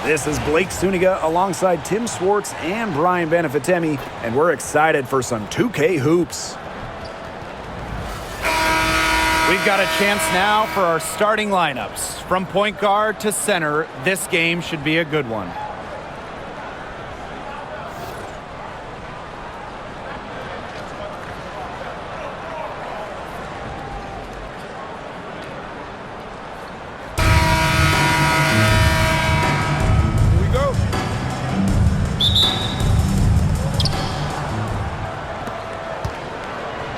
This is Blake Suniga alongside Tim Swartz and Brian Benefitemi, and we're excited for some 2K hoops. We've got a chance now for our starting lineups. From point guard to center, this game should be a good one.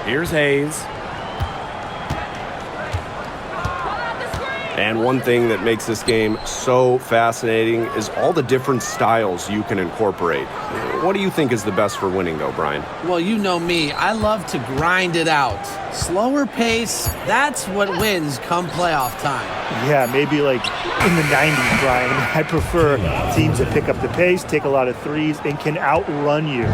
Here's Hayes. And one thing that makes this game so fascinating is all the different styles you can incorporate. What do you think is the best for winning, though, Brian? Well, you know me. I love to grind it out. Slower pace, that's what wins come playoff time. Yeah, maybe like in the 90s, Brian. I prefer teams that pick up the pace, take a lot of threes, and can outrun you.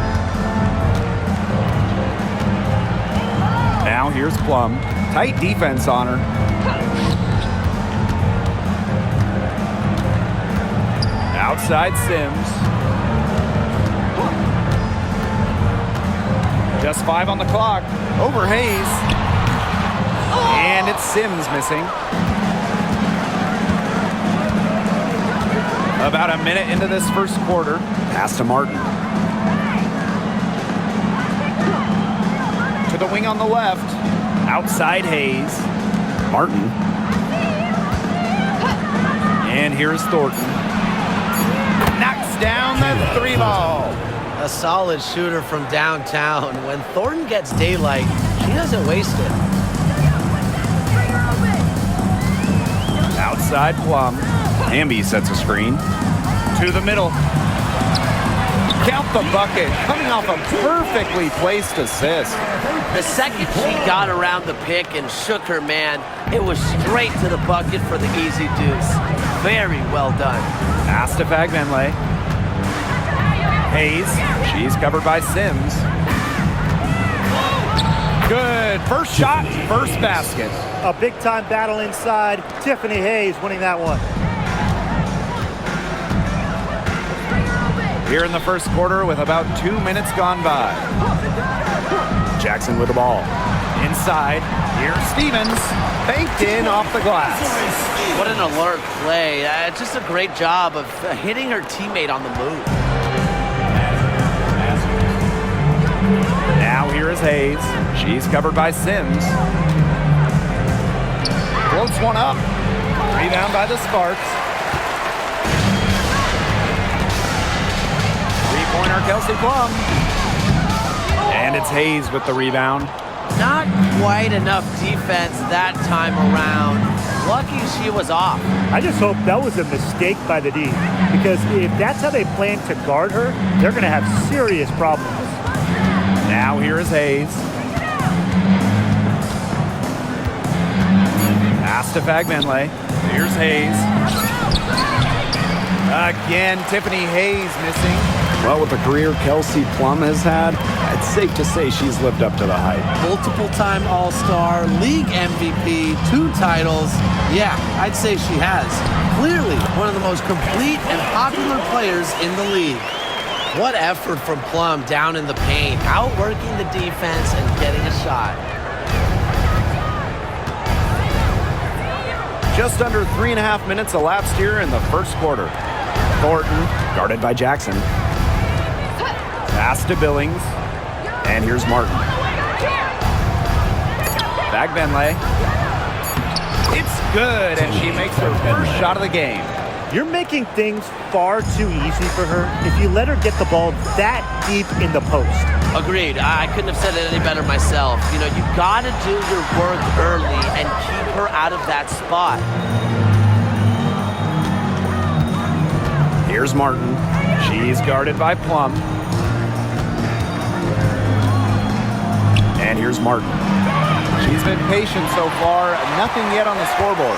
Now here's Plum. Tight defense on her. Outside Sims. Just 5 on the clock. Over Hayes. And it's Sims missing. About a minute into this first quarter. Pass to Martin. To the wing on the left. Outside Hayes. Martin. And here's Thornton. Knocks down the 3 ball. A solid shooter from downtown. When Thornton gets daylight, she doesn't waste it. Outside Plum. Amby sets a screen. To the middle. Count the bucket. Coming off a perfectly placed assist. The second she got around the pick and shook her man, it was straight to the bucket for the easy deuce. Very well done. Pass to Fagbenley. Hayes. She's covered by Sims. Good. First shot, first basket. A big-time battle inside. Tiffany Hayes winning that one. Here in the first quarter with about 2 minutes gone by. Jackson with the ball. Inside. Here's Stevens. Baked in off the glass. What an alert play. Just a great job of hitting her teammate on the move. Now here is Hayes. She's covered by Sims. Floats one up. Rebound by the Sparks. Three-pointer Kelsey Plum. And it's Hayes with the rebound. Not quite enough defense that time around. Lucky she was off. I just hope that was a mistake by the D, because if that's how they plan to guard her, they're going to have serious problems. Now here is Hayes. Pass to Fagbenley. Here's Hayes. Again, Tiffany Hayes missing. Well, with the career Kelsey Plum has had, it's safe to say she's lived up to the hype. Multiple-time All-Star, league MVP, 2 titles. Yeah, I'd say she has. Clearly one of the most complete and popular players in the league. What effort from Plum down in the paint, outworking the defense and getting a shot. Just under 3.5 minutes elapsed here in the first quarter. Thornton, guarded by Jackson. Pass to Billings. And here's Martin. Fagbenley. It's good, and she makes her first shot of the game. You're making things far too easy for her if you let her get the ball that deep in the post. Agreed. I couldn't have said it any better myself. You know, you got to do your work early and keep her out of that spot. Here's Martin. She's guarded by Plum. And here's Martin. She's been patient so far. Nothing yet on the scoreboard.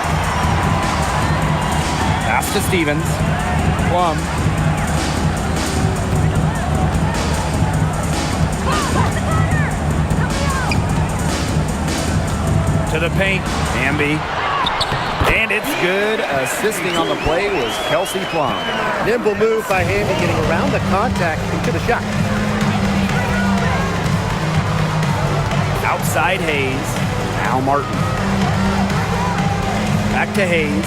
Pass to Stevens. Plum. To the paint. Amby. And And it's good. Assisting on the play was Kelsey Plum. Nimble move by Hamby, getting around the contact into the shot. Outside Hayes. Now Martin. Back to Hayes.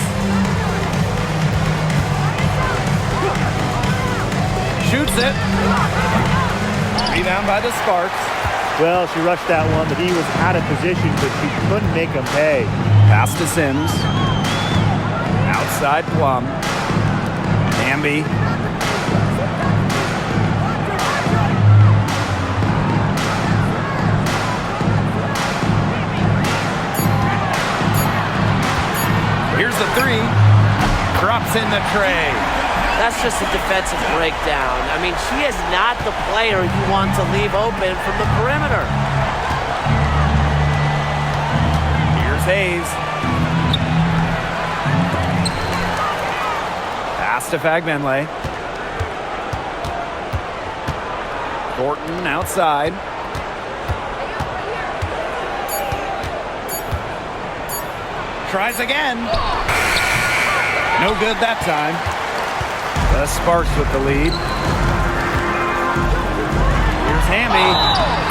Shoots it. Rebound by the Sparks. Well, she rushed that one, but he was out of position, but she couldn't make him pay. Pass to Sims. Outside Plum. Hamby. Here's the three. Drops in the tray. That's just a defensive breakdown. I mean, she is not the player you want to leave open from the perimeter. Here's Hayes. Pass to Fagbenle. Thornton outside. Tries again. No good that time. The Sparks with the lead. Here's Hamby.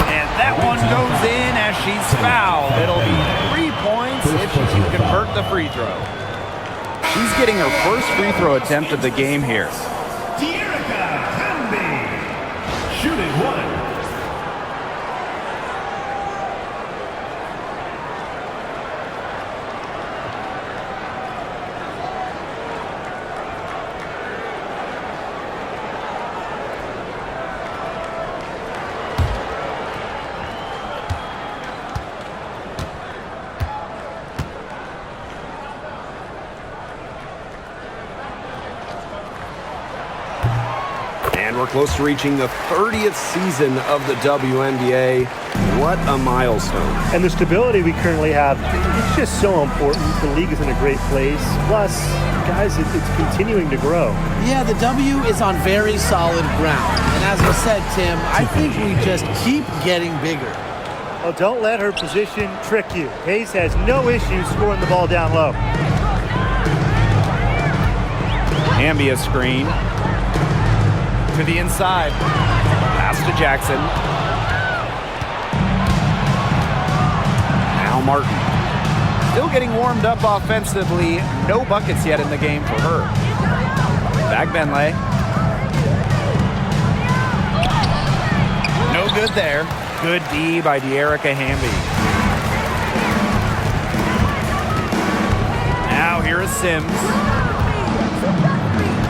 And that one goes in as she's fouled. It'll be 3 points if she can convert the free throw. She's getting her first free throw attempt of the game here. Shooting one. And we're close to reaching the 30th season of the WNBA. What a milestone. And the stability we currently have, it's just so important. The league is in a great place. Plus, guys, it's continuing to grow. Yeah, the W is on very solid ground. And as I said, Tim, I think we just keep getting bigger. Oh, don't let her position trick you. Hayes has no issue scoring the ball down low. Hamby a screen. To the inside. Pass to Jackson. Now Martin. Still getting warmed up offensively. No buckets yet in the game for her. Fagbenle. No good there. Good D by De'Erica Hamby. Now here is Sims.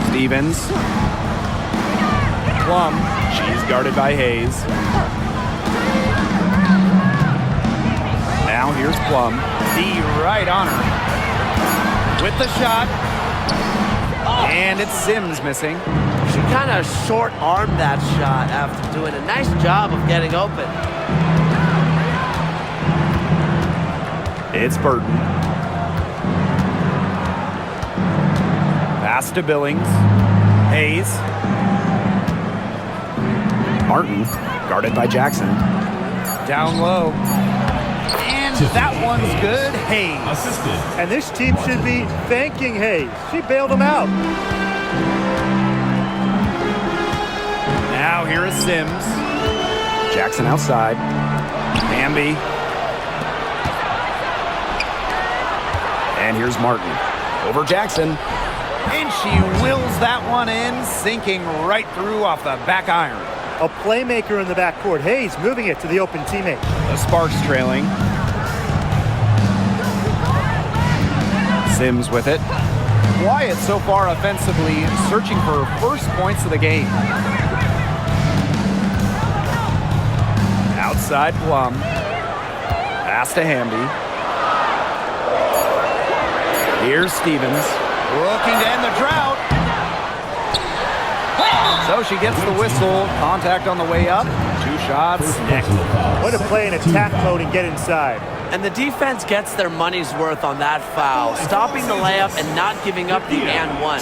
Stevens. Plum. She's guarded by Hayes. Now here's Plum. D right on her. With the shot. And it's Sims missing. She kind of short-armed that shot after doing a nice job of getting open. It's Burton. Pass to Billings. Hayes. Martin, guarded by Jackson. Down low. And that one's good. Hayes. And this team should be thanking Hayes. She bailed them out. Now here is Sims. Jackson outside. Hamby. And here's Martin. Over Jackson. And she wills that one in, sinking right through off the back iron. A playmaker in the backcourt. Hayes moving it to the open teammate. The Sparks trailing. Sims with it. Wyatt so far offensively searching for her first points of the game. Outside Plum. Pass to Hamby. Here's Stevens. Looking to end the drought. So she gets the whistle. Contact on the way up. 2 shots. Next. Way to play in attack mode and get inside. And the defense gets their money's worth on that foul, stopping the layup and not giving up the and one.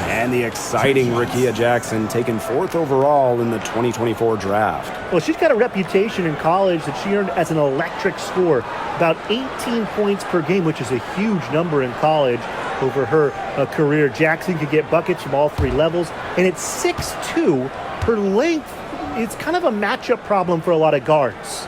And the exciting Rickea Jackson taken 4th overall in the 2024 draft. Well, she's got a reputation in college that she earned as an electric scorer. About 18 points per game, which is a huge number in college. over her career. Jackson could get buckets from all three levels, and at 6'2", her length is kind of a matchup problem for a lot of guards.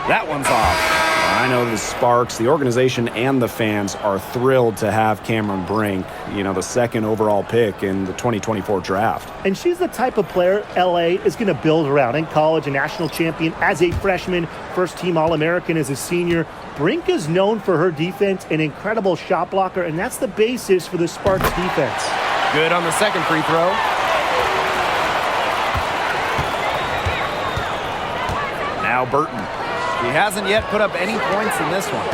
That one's off. I know the Sparks, the organization, and the fans are thrilled to have Cameron Brink, the second overall pick in the 2024 draft. And she's the type of player LA is going to build around. In college, a national champion as a freshman, first-team All-American as a senior. Brink is known for her defense, an incredible shot blocker, and that's the basis for the Sparks defense. Good on the second free throw. Now Burton. He hasn't yet put up any points in this one.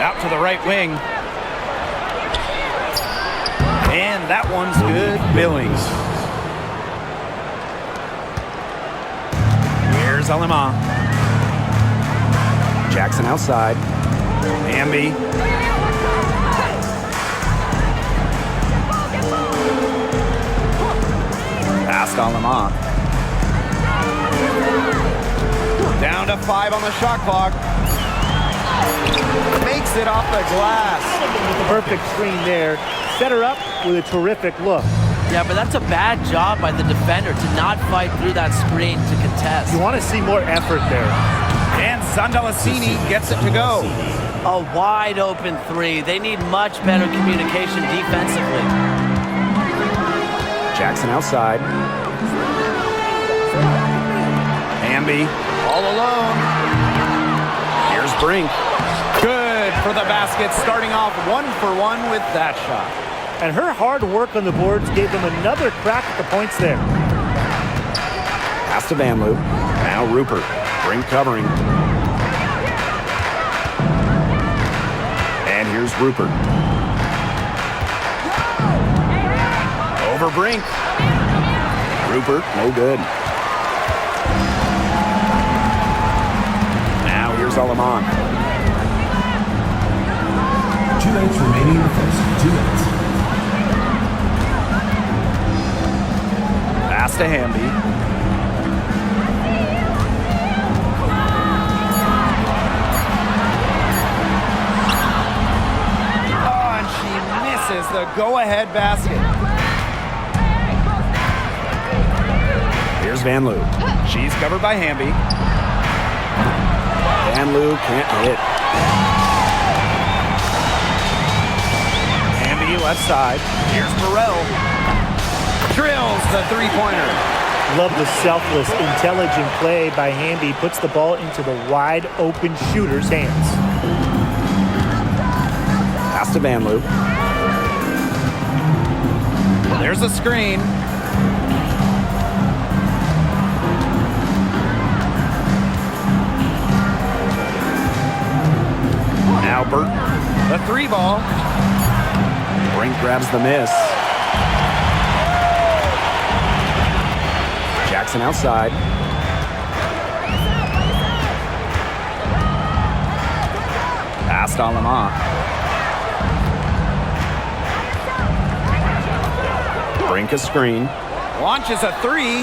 Out to the right wing. And that one's good. Billings. Here's Alema. Jackson outside. Hamby. Past Alema. Down to 5 on the shot clock. Makes it off the glass. Perfect screen there. Set her up with a terrific look. Yeah, but that's a bad job by the defender to not fight through that screen to contest. You want to see more effort there. And Sandalasini gets it to go. A wide open three. They need much better communication defensively. Jackson outside. Hamby all alone. Here's Brink. Good for the basket, starting off 1 for 1 with that shot. And her hard work on the boards gave them another crack at the points there. Pass to Van Loo. Now Rupert. Brink covering. And here's Rupert. Over Brink. Rupert, no good. Now here's Aleman. 2 minutes remaining in the first. 2 minutes. Pass to Hamby. Oh, and she misses the go-ahead basket. Here's Van Loo. She's covered by Hamby. Van Loo can't hit. Hamby left side. Here's Burrell. Drills the three-pointer. Love the selfless, intelligent play by Hamby. Puts the ball into the wide open shooter's hands. Pass to Van Loo. There's a screen. Now Burton, the three ball. Brink grabs the miss. Jackson outside. Pass to Alema. Brink a screen. Launches a three.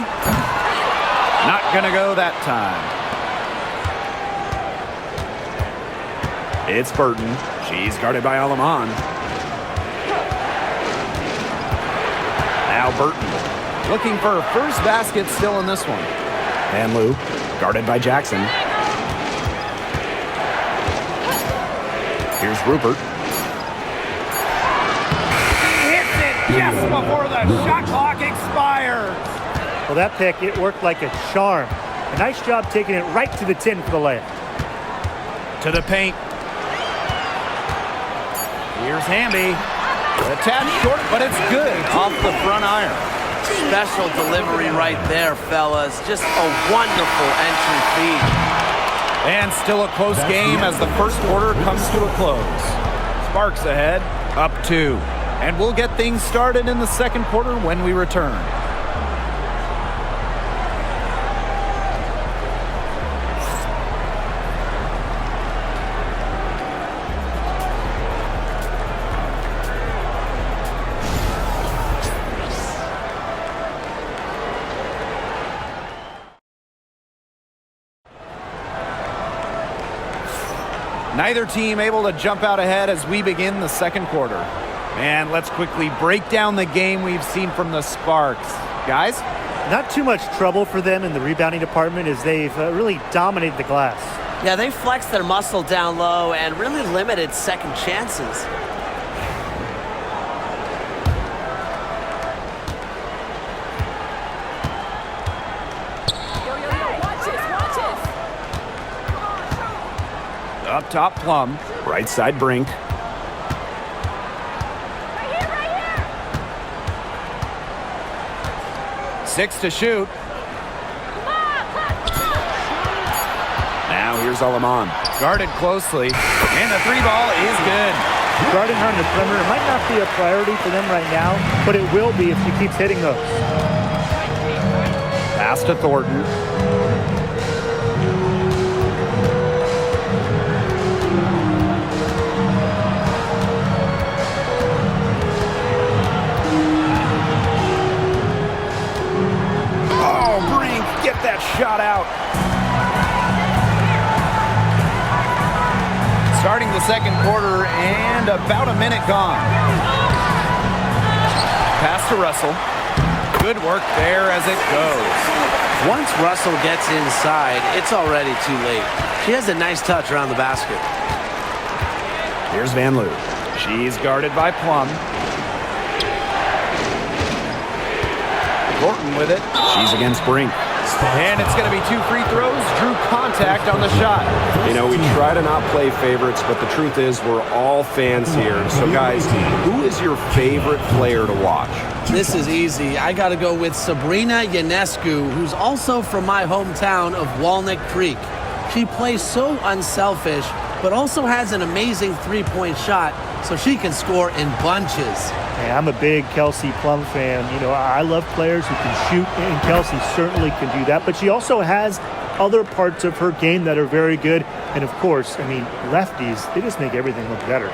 Not gonna go that time. It's Burton. She's guarded by Aleman. Now Burton looking for her first basket still in this one. Van Loo, guarded by Jackson. Here's Rupert. Hits it just before the shot clock expires. Well, that pick, it worked like a charm. A nice job taking it right to the 10 for the layup. To the paint. Here's Hamby. A tad short, but it's good off the front iron. Special delivery right there, fellas. Just a wonderful entry feed. And still a close game as the first quarter comes to a close. Sparks ahead, up 2. And we'll get things started in the second quarter when we return. Neither team able to jump out ahead as we begin the second quarter. And let's quickly break down the game we've seen from the Sparks. Guys? Not too much trouble for them in the rebounding department as they've really dominated the glass. Yeah, they flexed their muscle down low and really limited second chances. Up top, Plum. Right side, Brink. Six to shoot. Now here's Alaman. Guarded closely. And the three ball is good. Guarding her on the perimeter might not be a priority for them right now, but it will be if she keeps hitting those. Pass to Thornton. Get that shot out. Starting the second quarter and about a minute gone. Pass to Russell. Good work there as it goes. Once Russell gets inside, it's already too late. She has a nice touch around the basket. Here's Van Loo. She's guarded by Plum. Thornton with it. She's against Brink. And it's going to be 2 free throws. Drew contact on the shot. You know, we try to not play favorites, but the truth is we're all fans here. So, guys, who is your favorite player to watch? This is easy. I got to go with Sabrina Ionescu, who's also from my hometown of Walnut Creek. She plays so unselfish, but also has an amazing three-point shot, so she can score in bunches. Hey, I'm a big Kelsey Plum fan. You know, I love players who can shoot, and Kelsey certainly can do that. But she also has other parts of her game that are very good. And, of course, I mean, lefties, they just make everything look better.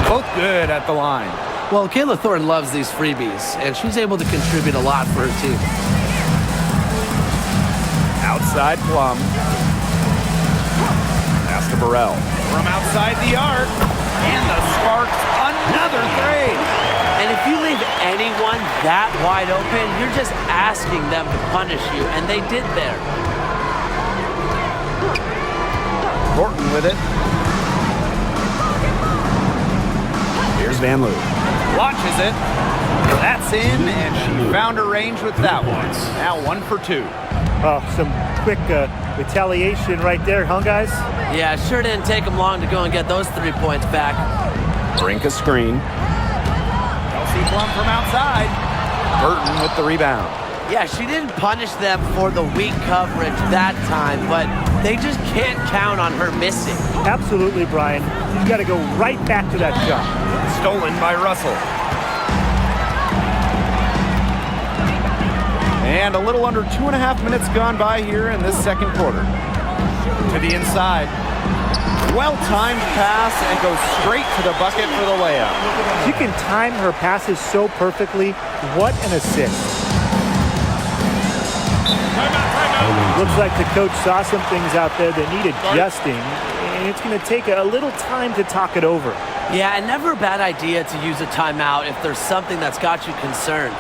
Both good at the line. Well, Kayla Thornton loves these freebies, and she's able to contribute a lot for her team. Outside Plum. Pass to Burrell. From outside the arc. And the Sparks, another three. And if you leave anyone that wide open, you're just asking them to punish you, and they did there. Thornton with it. Here's Van Loo. Launches it. That's in, and she found her range with that one. Now 1 for 2. Oh, some quick retaliation right there, huh, guys? Yeah, it sure didn't take them long to go and get those 3 points back. Brink a screen. Kelsey Plum from outside. Burton with the rebound. Yeah, she didn't punish them for the weak coverage that time, but they just can't count on her missing. Absolutely, Brian. You got to go right back to that shot. Stolen by Russell. And a little under 2.5 minutes gone by here in this second quarter. To the inside. Well-timed pass and goes straight to the bucket for the layup. She can time her passes so perfectly. What an assist. Looks like the coach saw some things out there that need adjusting, and it's going to take a little time to talk it over. Yeah, and never a bad idea to use a timeout if there's something that's got you concerned.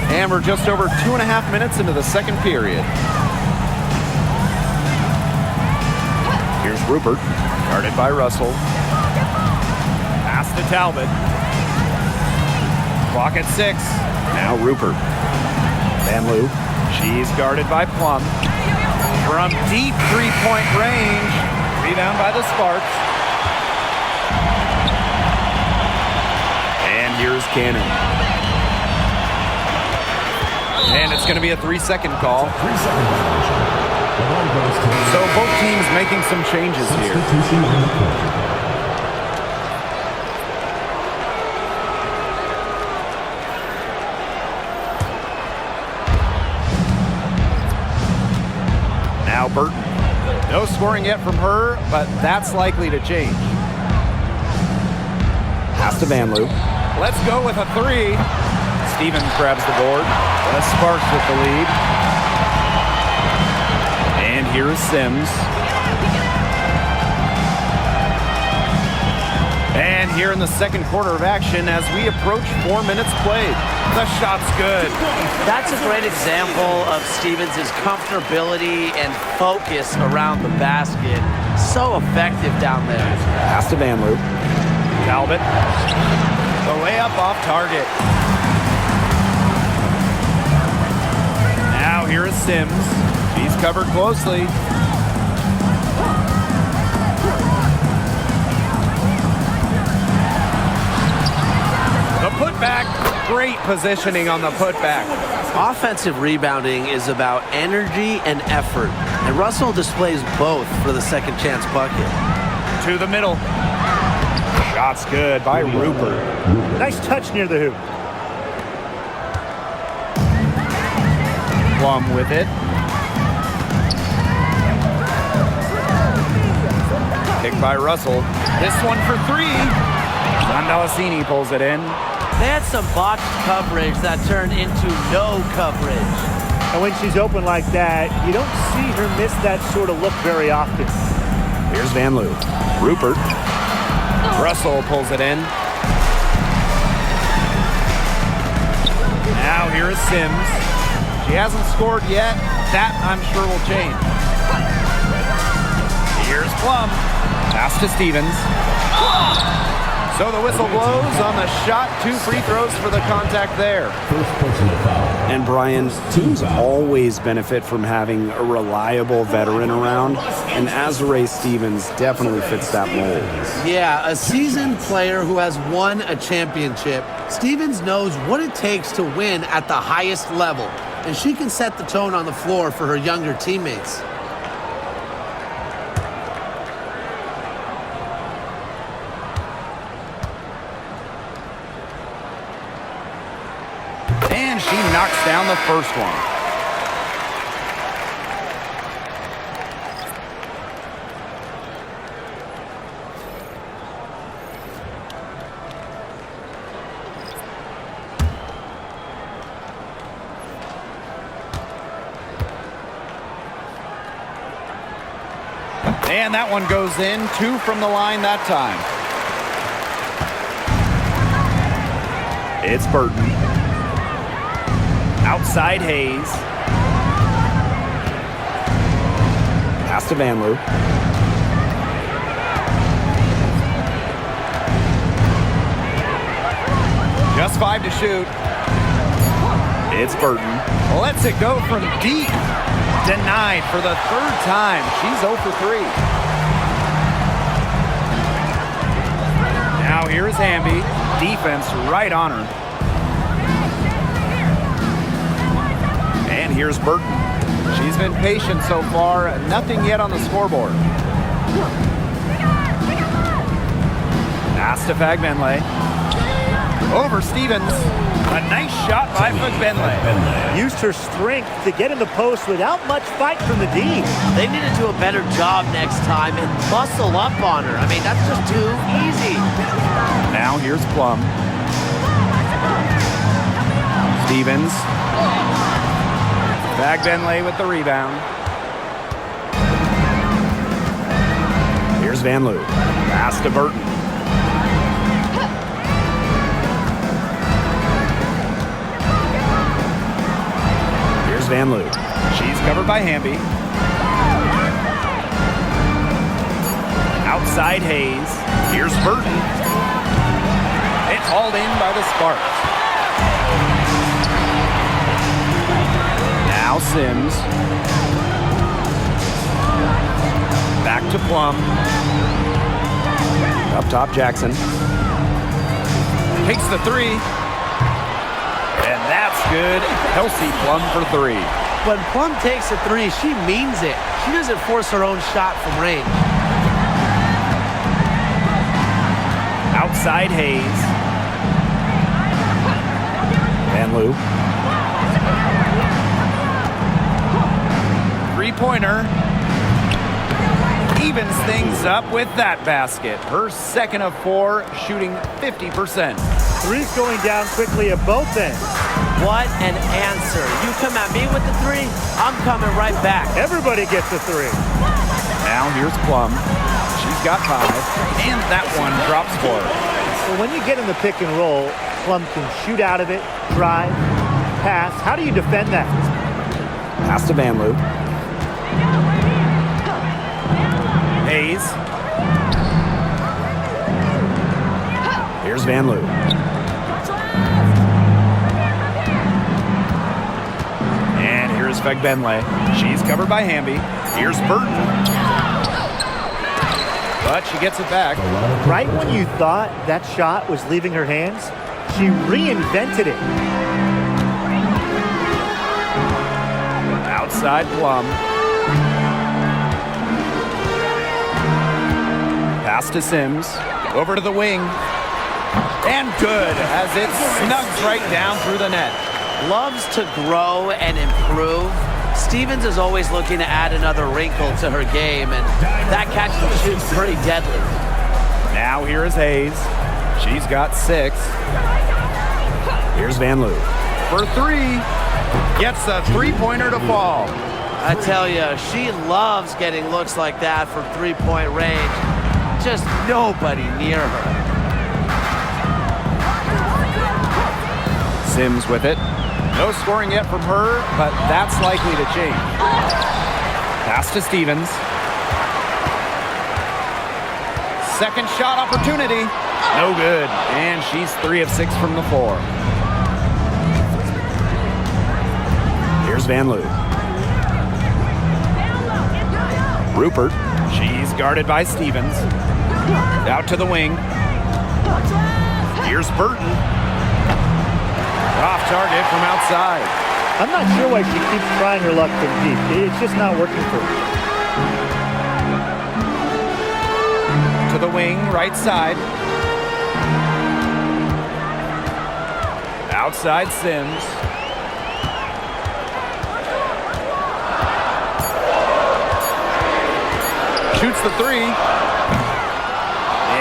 And we're just over 2.5 minutes into the second period. Here's Rupert. Guarded by Russell. Pass to Talbot. Clock at 6. Now Rupert. Van Loo. She's guarded by Plum. From deep three-point range. Rebound by the Sparks. here's Cannon. And it's going to be a 3-second call. 3-second violation. The ball goes to the So both teams making some changes here. substitution on the court. Now Burton. No scoring yet from her, but that's likely to change. Pass to Van Loo. Let's go with a 3. Stevens grabs the board. The Sparks with the lead. And here is Sims. And here in the second quarter of action as we approach 4 minutes played. The shot's good. That's a great example of Stevens' comfortability and focus around the basket. So effective down there. Pass to Van Loo. Talbot. The layup off target. Now here is Sims. He's covered closely. The putback. Great positioning on the putback. Offensive rebounding is about energy and effort, and Russell displays both for the second chance bucket. To the middle. Shot's good by Rupert. Nice touch near the hoop. Plum with it. Kick by Russell. This one for 3. Mondalassini pulls it in. They had some botched coverage that turned into no coverage. And when she's open like that, you don't see her miss that sort of look very often. Here's Van Loo. Rupert. Russell pulls it in. Now here is Sims. She hasn't scored yet. That, I'm sure, will change. Here's Plum. Pass to Stevens. So the whistle blows on the shot. 2 free throws for the contact there. First personal foul. And Brian, teams always benefit from having a reliable veteran around, and Azure Stevens definitely fits that mold. Yeah, a seasoned player who has won a championship. Stevens knows what it takes to win at the highest level, and she can set the tone on the floor for her younger teammates. And she knocks down the first one. And that one goes in. 2 from the line that time. It's Burton. Outside Hayes. Pass to Van Loo. Just 5 to shoot. It's Burton. Lets it go from deep. Denied for the 3rd time. She's 0 for 3. Now here is Hamby. Defense right on her. And here's Burton. She's been patient so far. Nothing yet on the scoreboard. Pass to Fagbenley. Over Stevens. A nice shot by Fagbenley. Used her strength to get in the post without much fight from the D. They need to do a better job next time and muscle up on her. I mean, that's just too easy. Now here's Plum. Stevens. Fagbenley with the rebound. Here's Van Loo. Pass to Burton. Here's Van Loo. She's covered by Hamby. Outside Hayes. Here's Burton. It's hauled in by the Sparks. Now Sims. Back to Plum. Up top, Jackson. Takes the three. And that's good. Kelsey Plum for three. When Plum takes a three, she means it. She doesn't force her own shot from range. Outside Hayes. Van Loo. Three-pointer. Evens things up with that basket. Her second of four, shooting 50%. Three's going down quickly at both ends. What an answer. You come at me with the three, I'm coming right back. Everybody gets a three. Now here's Plum. She's got five, and that one drops for her. Well, when you get in the pick and roll, Plum can shoot out of it, drive, pass. How do you defend that? Pass to Van Loo. Hayes. Here's Van Loo. And here's Fegbenle. She's covered by Hamby. Here's Burton. But she gets it back. Right when you thought that shot was leaving her hands, she reinvented it. Outside Plum. Pass to Sims. Over to the wing. And good as it snugs right down through the net. Loves to grow and improve. Stevens is always looking to add another wrinkle to her game, and that catch and shoot's pretty deadly. Now here is Hayes. She's got six. Here's Van Loo. For three. Gets a three-pointer to fall. I tell you, she loves getting looks like that from three-point range. Just nobody near her. Sims with it. No scoring yet from her, but that's likely to change. Pass to Stevens. Second shot opportunity. No good. And she's 3 of 6 from the floor. Here's Van Loo. Rupert. She's guarded by Stevens. Out to the wing. Here's Burton. Off target from outside. I'm not sure why she keeps trying her luck from deep. It's just not working for her. To the wing, right side. Outside Sims. Shoots the three.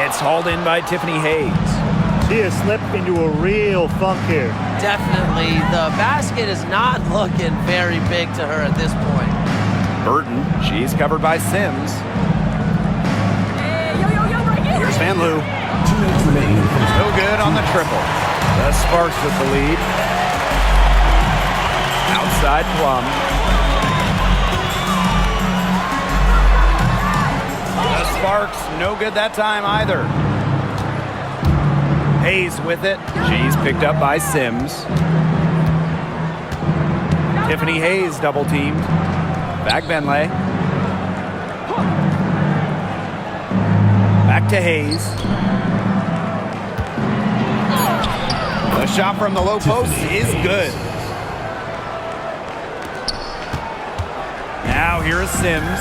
It's hauled in by Tiffany Hayes. She has slipped into a real funk here. Definitely. The basket is not looking very big to her at this point. Burton, she's covered by Sims. Here's Van Loo. 2 minutes remaining in the first No good on the triple. The Sparks with the lead. Outside Plum. The Sparks, no good that time either. Hayes with it. She's picked up by Sims. Tiffany Hayes double teamed. Fegbenle. Back to Hayes. The shot from the low post is good. Now here is Sims.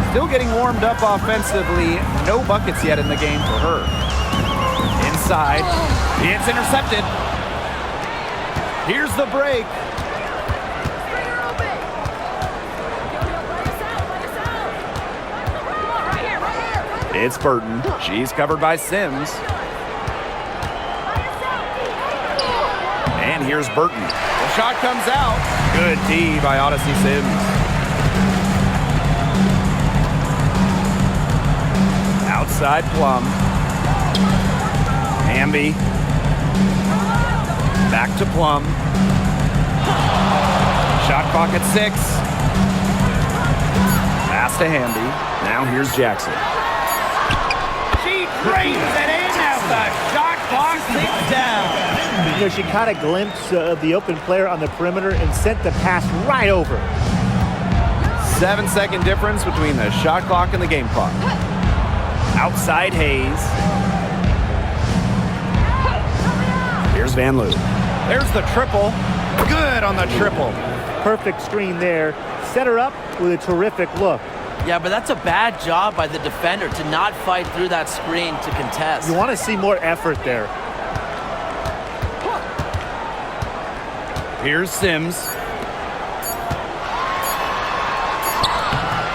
Still getting warmed up offensively. No buckets yet in the game for her. Inside. It's intercepted. Here's the break. It's Burton. She's covered by Sims. And here's Burton. The shot comes out. Good D by Odyssey Sims. Outside Plum. Hamby. Back to Plum. Shot clock at 6. Pass to Hamby. Now here's Jackson. She drains it in as the shot clock ticks down. You know, she caught a glimpse of the open player on the perimeter and sent the pass right over. 7-second difference between the shot clock and the game clock. Outside Hayes. Here's Van Loo. There's the triple. Good on the triple. Perfect screen there. Set her up with a terrific look. Yeah, but that's a bad job by the defender to not fight through that screen to contest. You want to see more effort there. Here's Sims.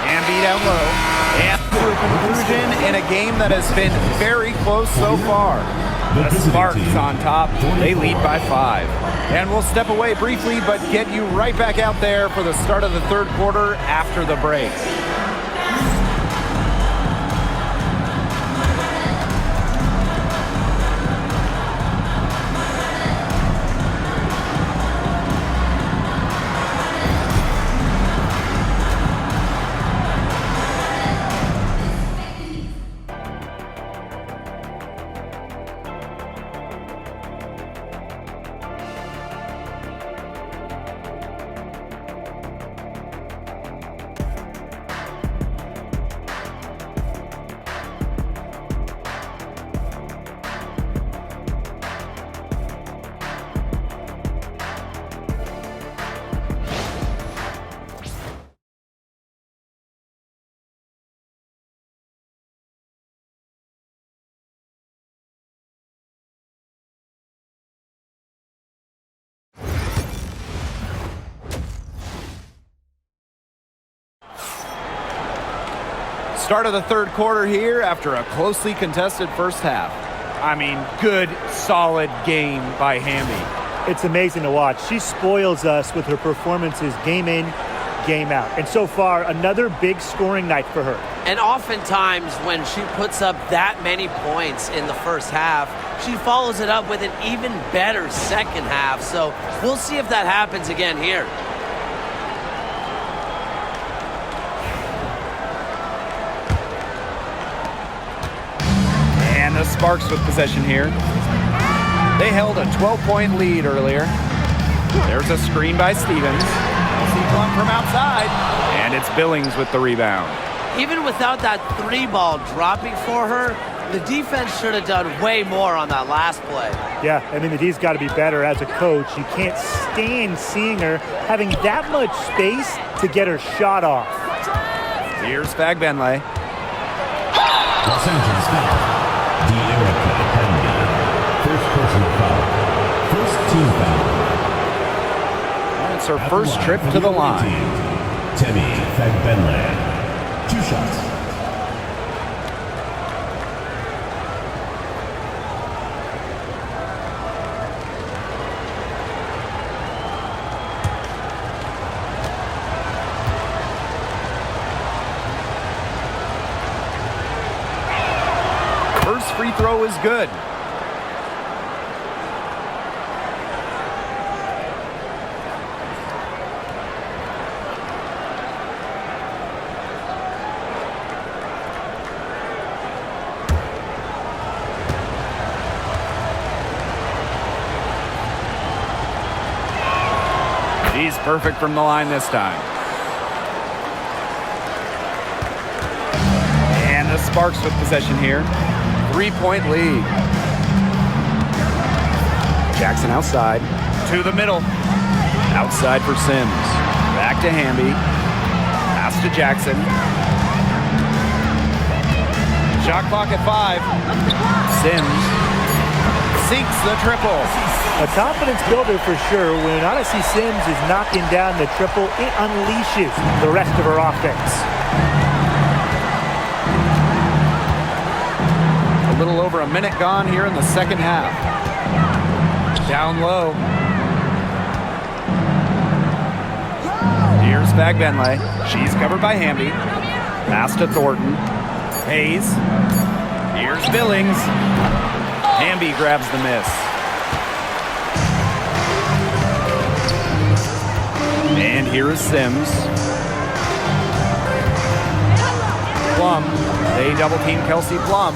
Hamby down low. And to a conclusion in a game that has been very close so far. The Sparks on top. They lead by 5. And we'll step away briefly, but get you right back out there for the start of the third quarter after the break. Start of the third quarter here after a closely contested first half. I mean, good, solid game by Hamby. It's amazing to watch. She spoils us with her performances game in, game out. And so far, another big scoring night for her. And oftentimes when she puts up that many points in the first half, she follows it up with an even better second half. So we'll see if that happens again here. And the Sparks with possession here. They held a 12-point lead earlier. There's a screen by Stevens. Kelsey Plum from outside. And it's Billings with the rebound. Even without that 3-ball dropping for her, the defense should have done way more on that last play. Yeah, I mean, the D's got to be better as a coach. You can't stand seeing her having that much space to get her shot off. Here's Fagbenle. Los Angeles foul. First personal foul. First team foul. It's her first trip to the line. Temi Fagbenle. 2 shots. First free throw is good. She's perfect from the line this time. And the Sparks with possession here. 3-point lead. Jackson outside. To the middle. Outside for Sims. Back to Hamby. Pass to Jackson. Shot clock at 5. Sims sinks the triple. A confidence builder for sure. When Odyssey Sims is knocking down the triple, it unleashes the rest of her offense. A little over a minute gone here in the second half. Down low. Here's Fagbenle. She's covered by Hamby. Pass to Thornton. Hayes. Here's Billings. Hamby grabs the miss. And here is Sims. Plum. They double team Kelsey Plum.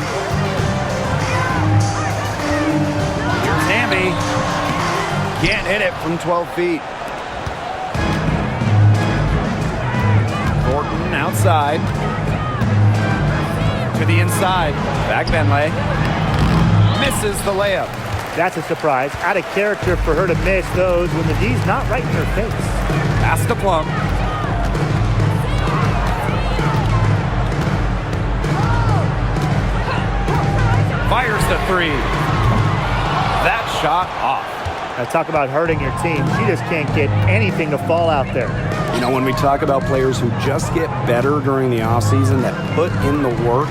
Here's Hamby. Can't hit it from 12 feet. Thornton outside. To the inside. Fagbenle. Misses the layup. That's a surprise. Out of character for her to miss those when the D's not right in her face. Pass to Plum. Fires the three. That shot off. Now talk about hurting your team. She just can't get anything to fall out there. You know, when we talk about players who just get better during the offseason, that put in the work,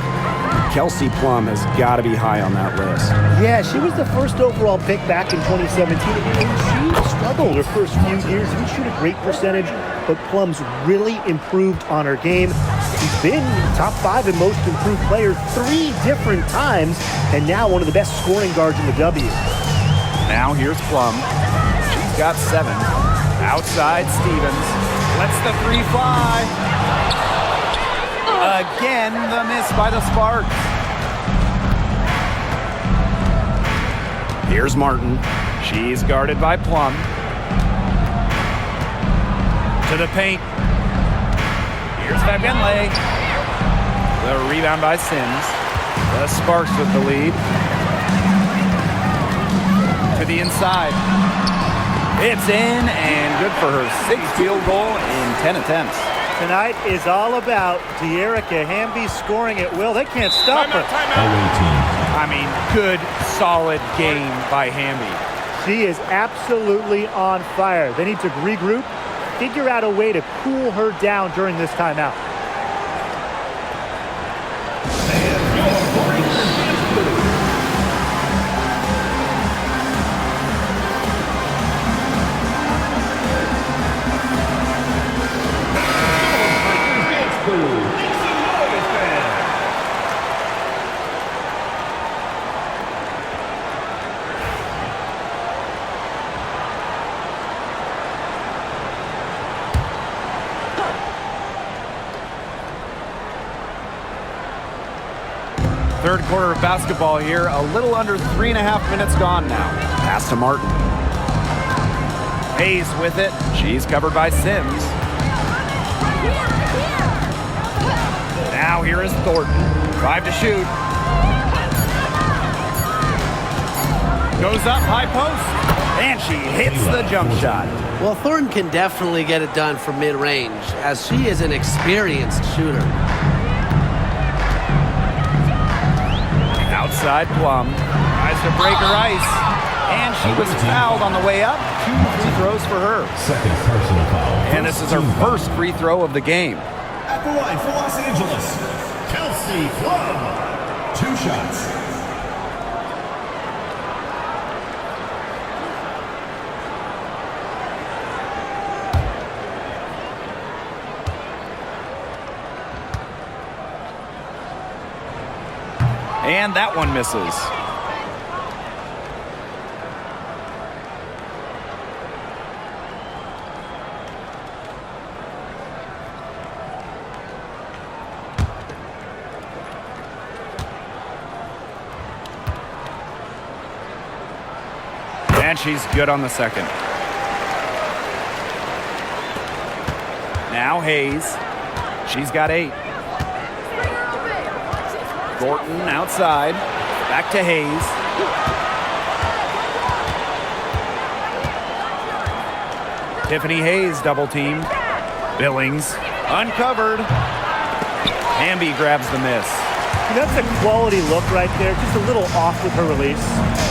Kelsey Plum has got to be high on that list. Yeah, she was the first overall pick back in 2017, and she struggled her first few years. Didn't shoot a great percentage, but Plum's really improved on her game. She's been top 5 in most improved players 3 different times, and now one of the best scoring guards in the W. Now here's Plum. She's got 7. Outside Stevens. Lets the 3 fly. Again, the miss by the Sparks. Here's Martin. She's guarded by Plum. To the paint. Here's Fagenle. The rebound by Sims. The Sparks with the lead. To the inside. It's in and good for her 6th field goal in 10 attempts. Tonight is all about De'Erica Hamby scoring at will. They can't stop her. Away team. I mean, good, solid game by Hamby. She is absolutely on fire. They need to regroup, figure out a way to cool her down during this timeout. Third quarter of basketball here. A little under 3.5 minutes gone now. Pass to Martin. Hayes with it. She's covered by Sims. Now here is Thornton. 5 to shoot. Goes up, high post. And she hits the jump shot. Well, Thornton can definitely get it done from mid-range, as she is an experienced shooter. Outside Plum. Tries to break her ice. And she was fouled on the way up. 2 free throws for her. Second personal foul. And this is her first free throw of the game. At the line for Los Angeles, Kelsey Plum. 2 shots. And that one misses. And she's good on the second. Now Hayes. She's got 8. Thornton outside. Back to Hayes. Tiffany Hayes double teamed. Billings uncovered. Hamby grabs the miss. That's a quality look right there. Just a little off with her release.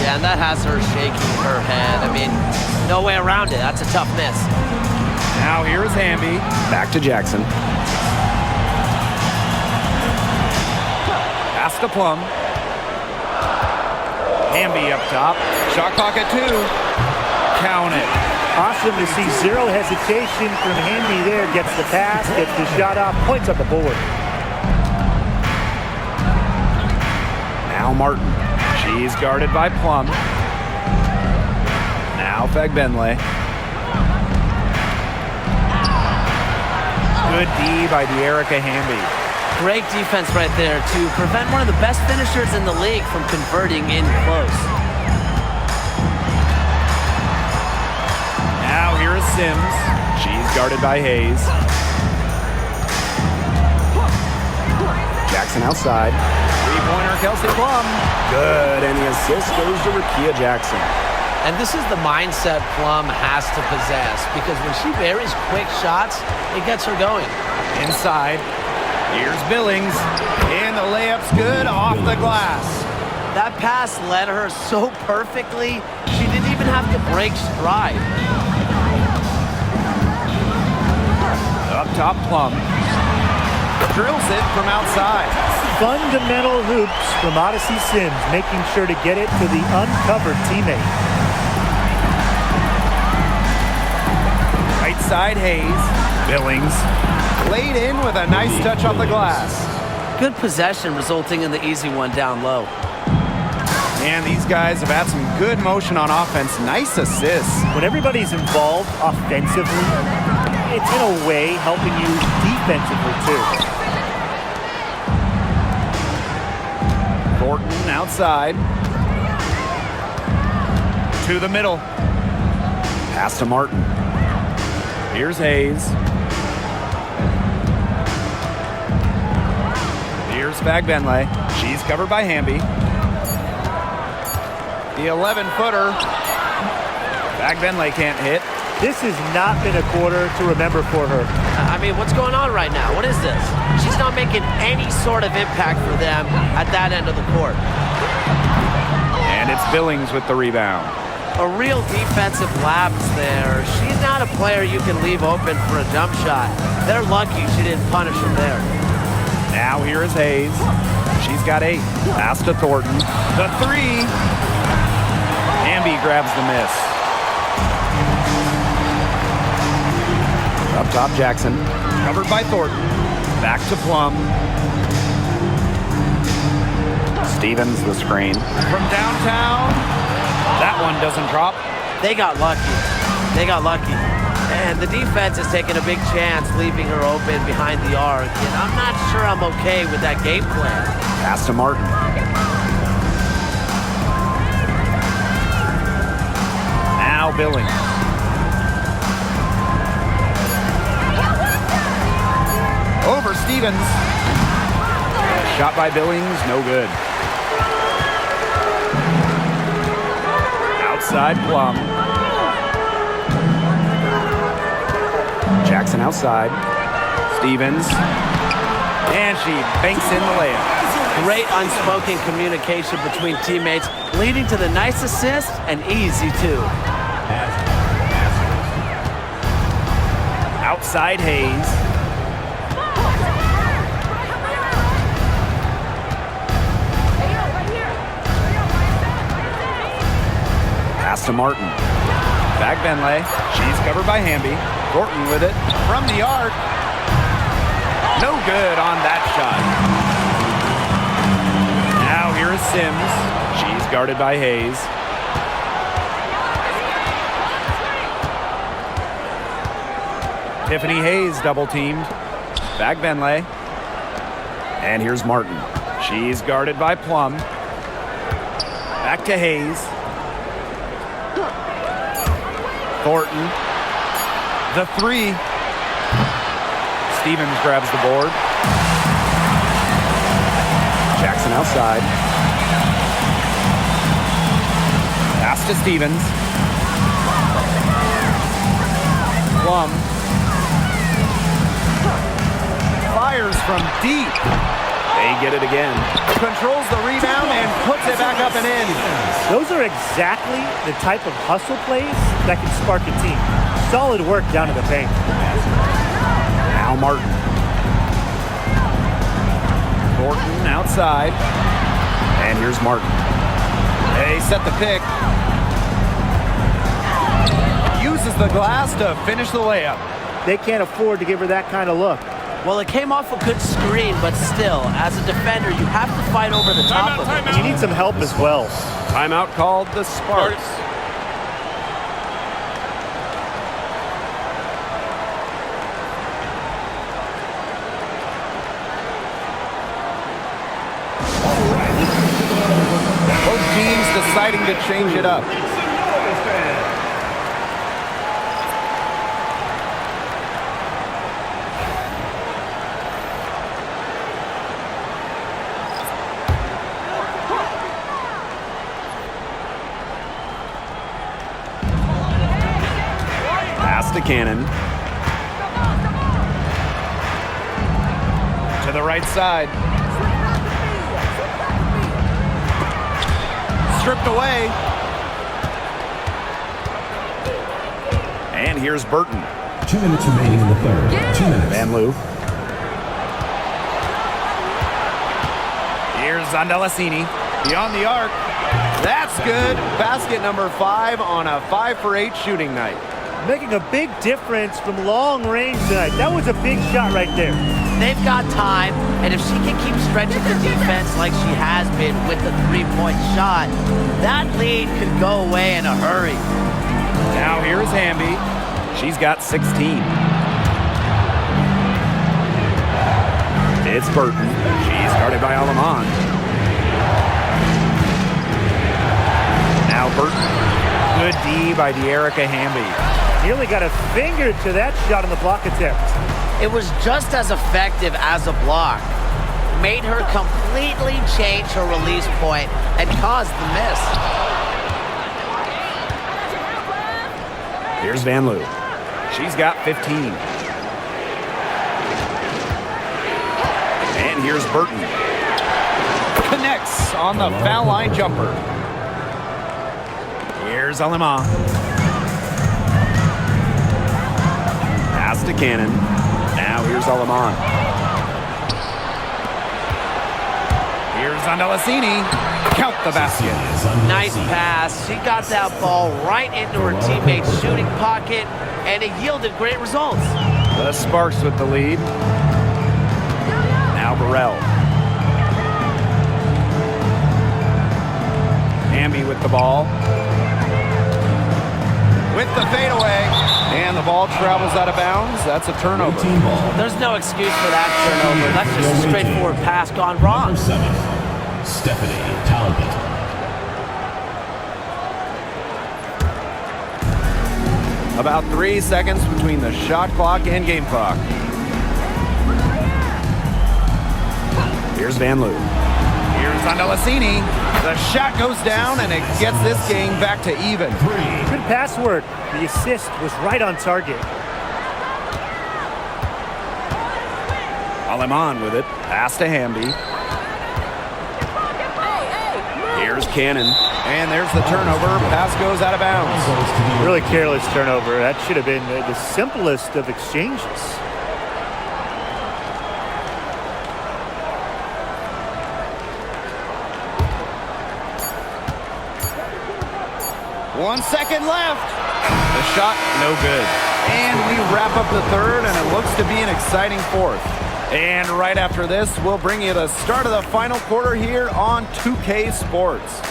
Yeah, and that has her shaking her head. I mean, no way around it. That's a tough miss. Now here's Hamby. Back to Jackson. Pass to Plum. Hamby up top. Shot clock at 2. Count it. Awesome to see zero hesitation from Hamby there. Gets the pass, gets the shot off, points on the board. Now Martin. She's guarded by Plum. Now Fagenle. Good D by De'Erica Hamby. Great defense right there to prevent one of the best finishers in the league from converting in close. Now here is Sims. She's guarded by Hayes. Jackson outside. Three-pointer, Kelsey Plum. Good, and the assist goes to Rakia Jackson. And this is the mindset Plum has to possess because when she buries quick shots, it gets her going. Inside. Here's Billings. And the layup's good off the glass. That pass led her so perfectly, she didn't even have to break stride. Up top, Plum. Drills it from outside. Fundamental hoops from Odyssey Sims, making sure to get it to the uncovered teammate. Right side, Hayes. Billings. Laid in with a nice touch off the glass. Good possession resulting in the easy one down low. And these guys have had some good motion on offense. Nice assists. When everybody's involved offensively, it's in a way helping you defensively too. Thornton outside. To the middle. Pass to Martin. Here's Hayes. Here's Fagbenle. She's covered by Hamby. The 11-footer. Fagbenle can't hit. This has not been a quarter to remember for her. I mean, what's going on right now? What is this? She's not making any sort of impact for them at that end of the court. And it's Billings with the rebound. A real defensive lapse there. She's not a player you can leave open for a jump shot. They're lucky she didn't punish him there. Now here is Hayes. She's got 8. Pass to Thornton. The 3. Hamby grabs the miss. Up top, Jackson. Covered by Thornton. Back to Plum. Stevens, the screen. From downtown. That one doesn't drop. They got lucky. They got lucky. And the defense is taking a big chance leaving her open behind the arc. And I'm not sure I'm okay with that game plan. Pass to Martin. Now Billings. Over Stevens. Shot by Billings, no good. Outside Plum. Jackson outside. Stevens. And she banks in the layup. Great unspoken communication between teammates, leading to the nice assist and easy two. Outside Hayes. Pass to Martin. Fagbenle. She's covered by Hamby. Thornton with it from the arc. No good on that shot. Now here is Sims. She's guarded by Hayes. Tiffany Hayes double teamed. Fagbenle. And here's Martin. She's guarded by Plum. Back to Hayes. Thornton. The 3. Stevens grabs the board. Jackson outside. Pass to Stevens. Plum. Fires from deep. They get it again. Controls the rebound and puts it back up and in. Those are exactly the type of hustle plays that can spark a team. Solid work down to the paint. Now Martin. Thornton outside. And here's Martin. They set the pick. Uses the glass to finish the layup. They can't afford to give her that kind of look. Well, it came off a good screen, but still, as a defender, you have to fight over the top of it. You need some help as well. Timeout called the Sparks. Both teams deciding to change it up. to Cannon. To the right side. Stripped away. And here's Burton. 2 minutes remaining in the third. 2 minutes. Van Loo. Here's Andalassini. Beyond the arc. That's good. Basket number 5 on a 5 for 8 shooting night. Making a big difference from long range tonight. That was a big shot right there. They've got time, and if she can keep stretching the defense like she has been with the three-point shot, that lead could go away in a hurry. Now here's Hamby. She's got 16. It's Burton. She's guarded by Alaman. Now Burton. Good D by De'Erica Hamby. Nearly got a finger to that shot on the block attempt. It was just as effective as a block. Made her completely change her release point and caused the miss. Here's Van Loo. She's got 15. And here's Burton. Connects on the foul line jumper. Here's Alema. Pass to Cannon. Now here's Alaman. Here's Andalassini. Count the basket. Nice pass. She got that ball right into her teammate's shooting pocket, and it yielded great results. The Sparks with the lead. Now Burrell. Hamby with the ball. With the fadeaway. And the ball travels out of bounds. That's a turnover. Team ball. There's no excuse for that turnover. That's just a straightforward pass gone wrong. Number 7, Stephanie Talbot. About 3 seconds between the shot clock and game clock. Here's Van Loo. Here's Andalassini. The shot goes down, and it gets this game back to even. Good pass work. The assist was right on target. Alaman with it. Pass to Hamby. Here's Cannon. And there's the turnover. Pass goes out of bounds. Really careless turnover. That should have been the simplest of exchanges. One second left. The shot, no good. And we wrap up the third, and it looks to be an exciting fourth. And right after this, we'll bring you the start of the final quarter here on 2K Sports.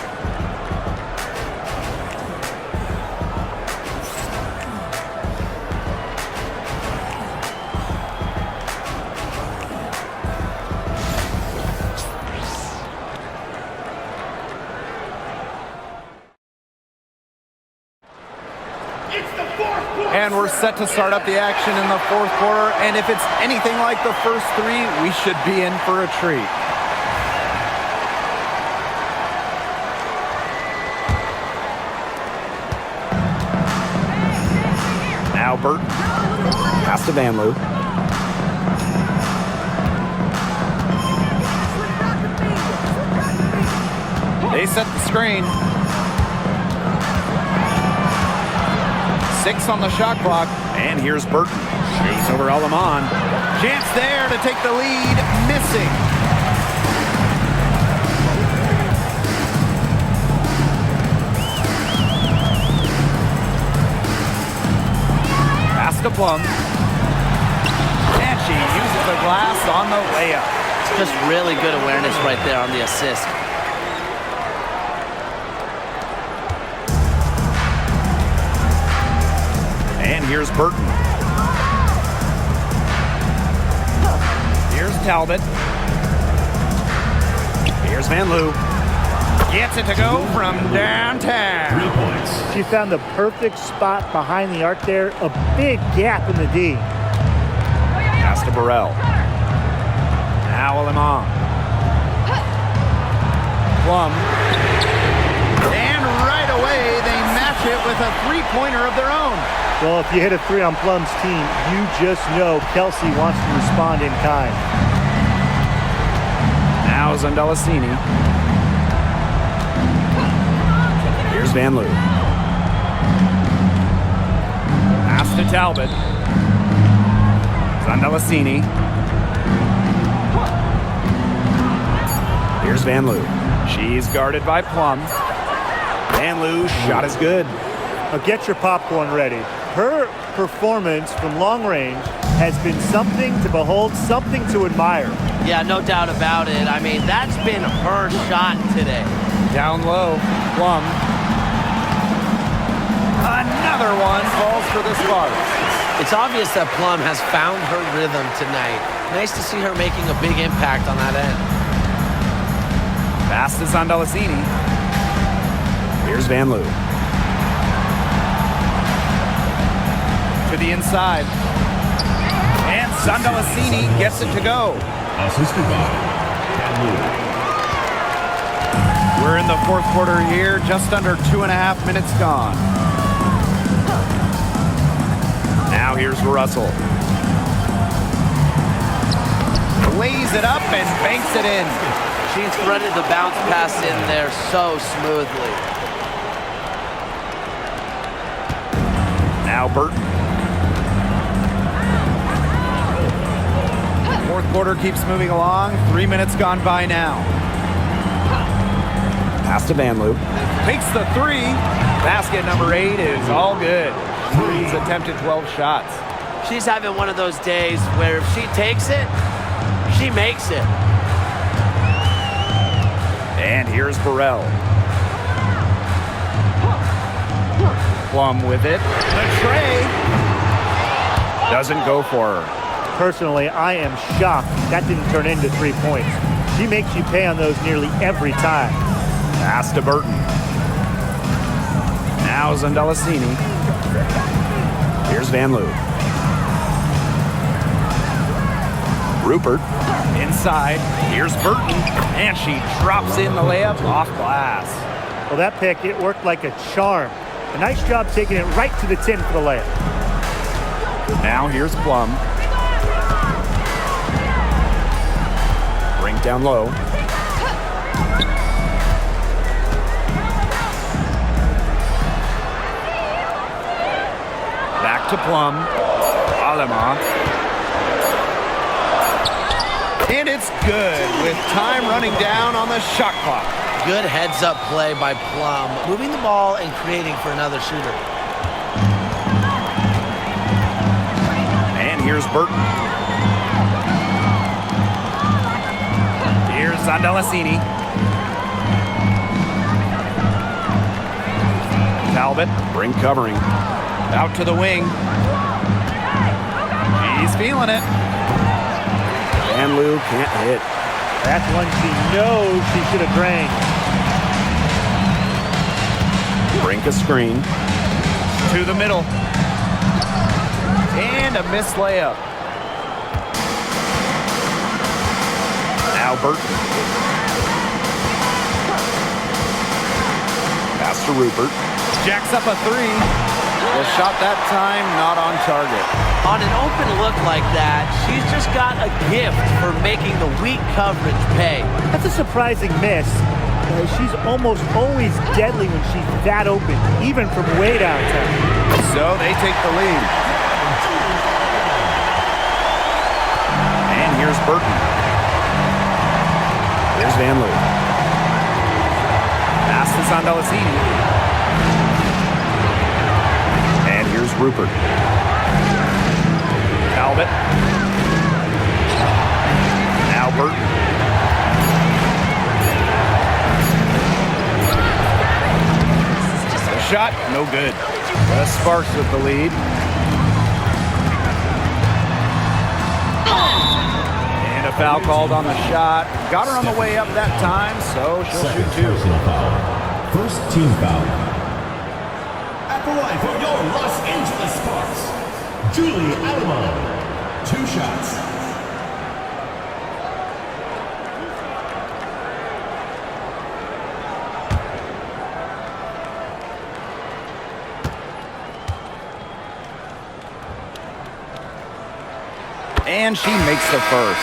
And we're set to start up the action in the fourth quarter. And if it's anything like the first 3, we should be in for a treat. Now Burton. Pass to Van Loo. They set the screen. 6 on the shot clock. And here's Burton. Shoots over Alaman. Chance there to take the lead. Missing. Pass to Plum. And she uses the glass on the layup. Just really good awareness right there on the assist. And here's Burton. Here's Talbot. Here's Van Loo. Gets it to go from downtown. 3 points. She found the perfect spot behind the arc there. A big gap in the D. Pass to Burrell. Now Lemon. Plum. And right away, they match it with a three-pointer of their own. Well, if you hit a three on Plum's team, you just know Kelsey wants to respond in kind. Now Zondalicini. Here's Van Loo. Pass to Talbot. Zondalicini. Here's Van Loo. She's guarded by Plum. Van Loo, shot is good. Now get your popcorn ready. Her performance from long range has been something to behold, something to admire. Yeah, no doubt about it. I mean, that's been her shot today. Down low, Plum. Another one falls for the Sparks. It's obvious that Plum has found her rhythm tonight. Nice to see her making a big impact on that end. Pass to Zondalicini. Here's Van Loo. To the inside. And Zondalicini gets it to go. Assisted by Van Loo. We're in the fourth quarter here, just under 2.5 minutes gone. Now here's Russell. Lays it up and banks it in. She threaded the bounce pass in there so smoothly. Now Burton. Fourth quarter keeps moving along. 3 minutes gone by now. Pass to Van Loo. Takes the three. Basket number 8 is all good. She's attempted 12 shots. She's having one of those days where if she takes it, she makes it. And here's Burrell. Plum with it. The tray doesn't go for her. Personally, I am shocked that didn't turn into 3 points. She makes you pay on those nearly every time. Pass to Burton. Now Zondalicini. Here's Van Loo. Rupert inside. Here's Burton. And she drops in the layup off glass. Well, that pick, it worked like a charm. A nice job taking it right to the tin for the layup. Now here's Plum. Bring down low. Back to Plum. Alema. And it's good with time running down on the shot clock. Good heads-up play by Plum, moving the ball and creating for another shooter. And here's Burton. Here's Zondalicini. Talbot, ring covering. Out to the wing. He's feeling it. Van Loo can't hit. That's one she knows she should have drained. Brink a screen. To the middle. And a missed layup. Now Burton. Pass to Rupert. Jacks up a three. The shot that time not on target. On an open look like that, she's just got a gift for making the weak coverage pay. That's a surprising miss. She's almost always deadly when she's that open, even from way downtown. So they take the lead. And here's Burton. Here's Van Loo. Pass to Zondalicini. And here's Rupert. Talbot. Now Burton. The shot, no good. The Sparks with the lead. And a foul called on the shot. Got her on the way up that time, so she'll shoot two. Personal foul. First team foul. At the line for your Los Angeles Sparks, Julie Alamo. 2 shots. And she makes the first.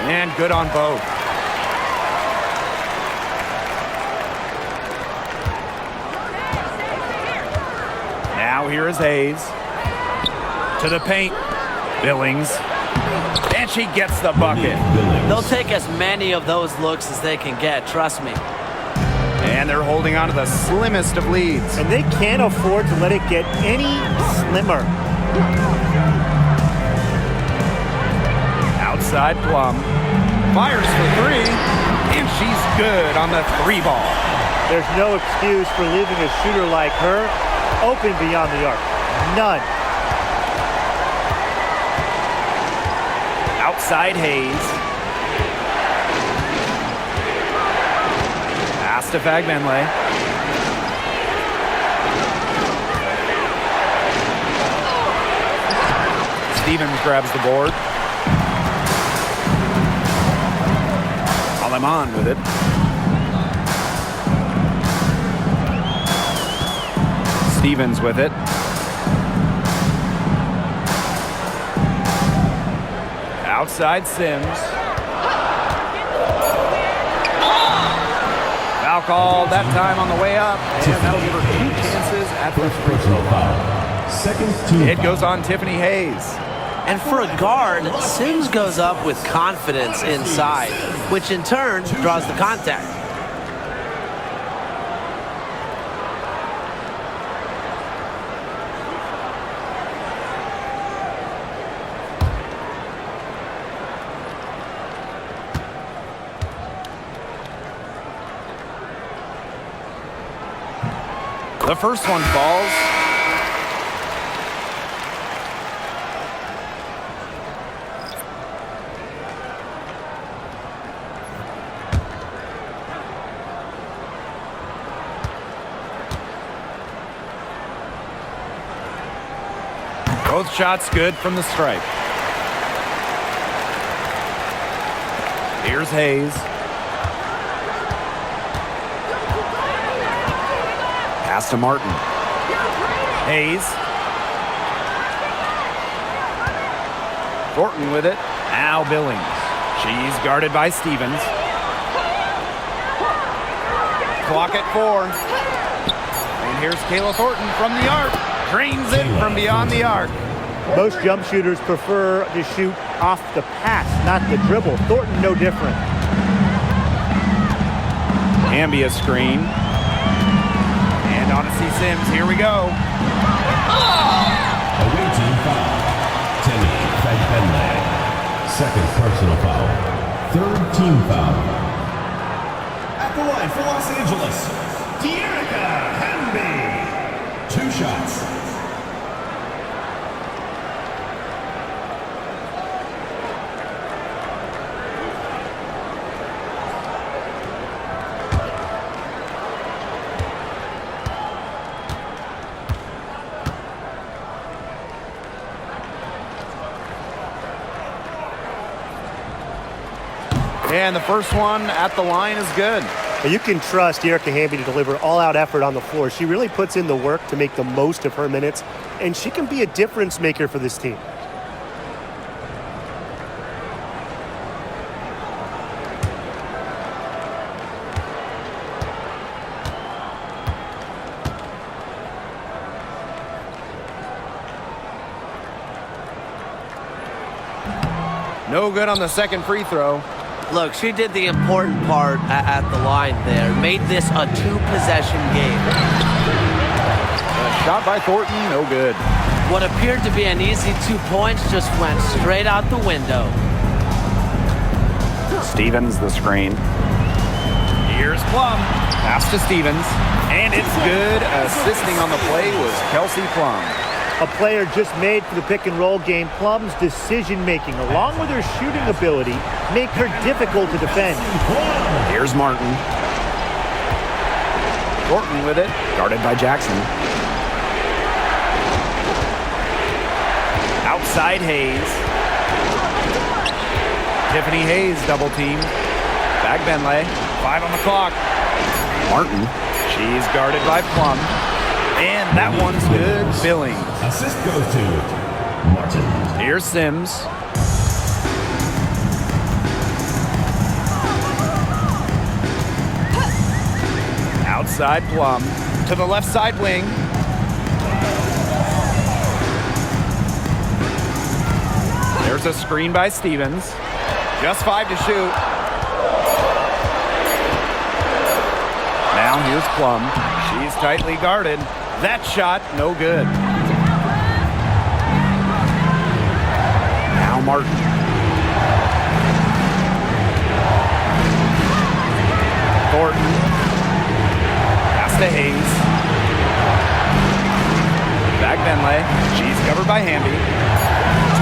And good on both. Now here is Hayes. To the paint. Billings. And she gets the bucket. They'll take as many of those looks as they can get, trust me. And they're holding on to the slimmest of leads. And they can't afford to let it get any slimmer. Outside Plum. Fires for three. And she's good on the three ball. There's no excuse for leaving a shooter like her open beyond the arc. None. Outside Hayes. Pass to Fagbenle. Stevens grabs the board. Aleman with it. Stevens with it. Outside Sims. Foul call that time on the way up. And that'll give her 2 chances at the free throw. Second team It goes on Tiffany Hayes. And for a guard, Sims goes up with confidence inside, which in turn draws the contact. The first one falls. Both shots good from the stripe. Here's Hayes. Pass to Martin. Hayes. Thornton with it. Now Billings. She's guarded by Stevens. Clock at 4. And here's Kayla Thornton from the arc. Drains it from beyond the arc. Most jump shooters prefer to shoot off the pass, not the dribble. Thornton, no different. Ambia screen. And on to see Sims. Here we go. Away team foul. Timmy Fagbenle. Second personal foul. Third team foul. At the line for Los Angeles, Dearica Hamby. 2 shots. And the first one at the line is good. But you can trust Dearica Hamby to deliver all-out effort on the floor. She really puts in the work to make the most of her minutes, and she can be a difference maker for this team. No good on the second free throw. Look, she did the important part at the line there. Made this a 2-possession game. A shot by Thornton, no good. What appeared to be an easy 2 points just went straight out the window. Stevens the screen. Here's Plum. Pass to Stevens. And it's good. Assisting on the play was Kelsey Plum. A player just made for the pick-and-roll game. Plum's decision-making, along with her shooting ability, make her difficult to defend. Here's Martin. Thornton with it. Guarded by Jackson. Outside Hayes. Tiffany Hayes double team. Back Benley. 5 on the clock. Martin. She's guarded by Plum. And that one's good. Billings. Assist goes to Martin. Here's Sims. Outside Plum. To the left side wing. There's a screen by Stevens. Just 5 to shoot. Now here's Plum. She's tightly guarded. That shot, no good. Now Martin. Thornton. Pass to Hayes. Back Benley. She's covered by Hamby.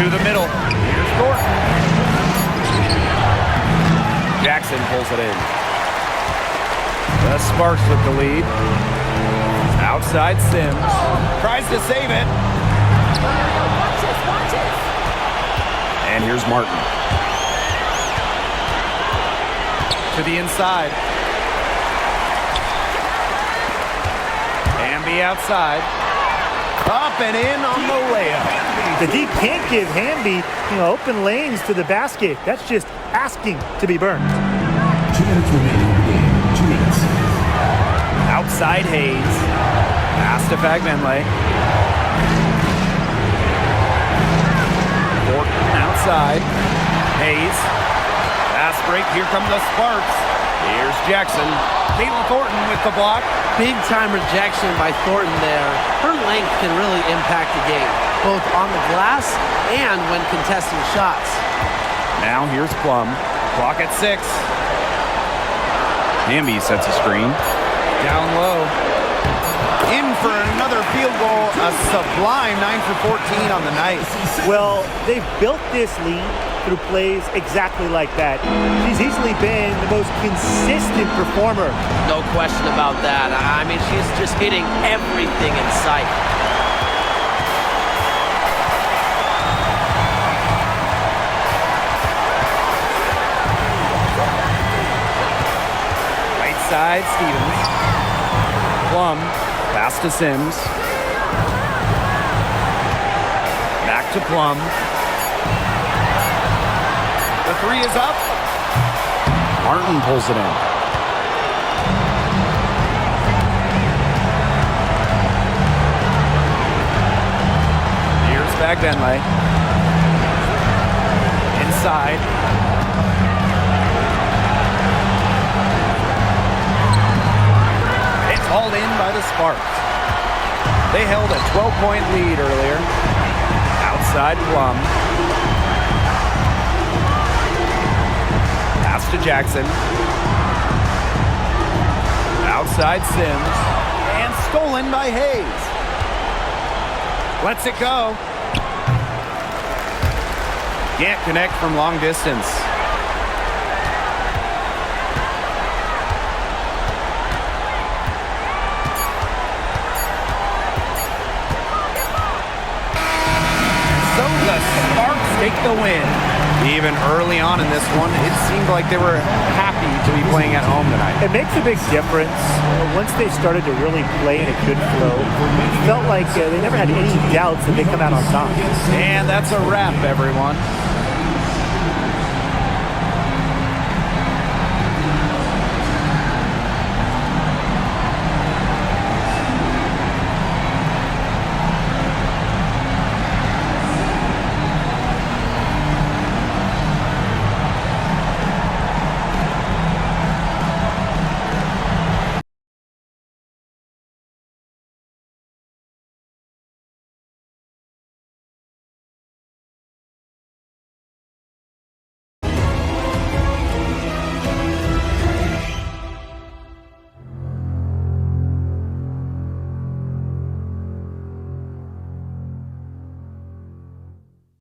To the middle. Here's Thornton. Jackson pulls it in. The Sparks with the lead. Outside Sims. Tries to save it. And here's Martin. To the inside. Hamby outside. Up and in on the layup. The D can't give Hamby, open lanes to the basket. That's just asking to be burned. 2 minutes remaining in the game. 2 minutes. Outside Hayes. Pass to Fagbenley. Thornton outside. Hayes. Fast break. Here come the Sparks. Here's Jackson. Caitlin Thornton with the block. Big time rejection by Thornton there. Her length can really impact the game, both on the glass and when contesting shots. Now here's Plum. Clock at 6. Hamby sets a screen. Down low. In for another field goal. A sublime 9 for 14 on the night. Well, they've built this lead through plays exactly like that. She's easily been the most consistent performer. No question about that. I mean, she's just hitting everything in sight. Right side, Stevens. Plum. Pass to Sims. Back to Plum. The 3 is up. Martin pulls it in. Here's Fagbenley. Inside. It's hauled in by the Sparks. They held a 12-point lead earlier. Outside Plum. To Jackson. Outside Sims. And stolen by Hayes. Lets it go. Can't connect from long distance. So the Sparks take the win. Even early on in this one, it seemed like they were happy to be playing at home tonight. It makes a big difference. Once they started to really play in a good flow, it felt like they never had any doubts that they come out on top. And that's a wrap, everyone.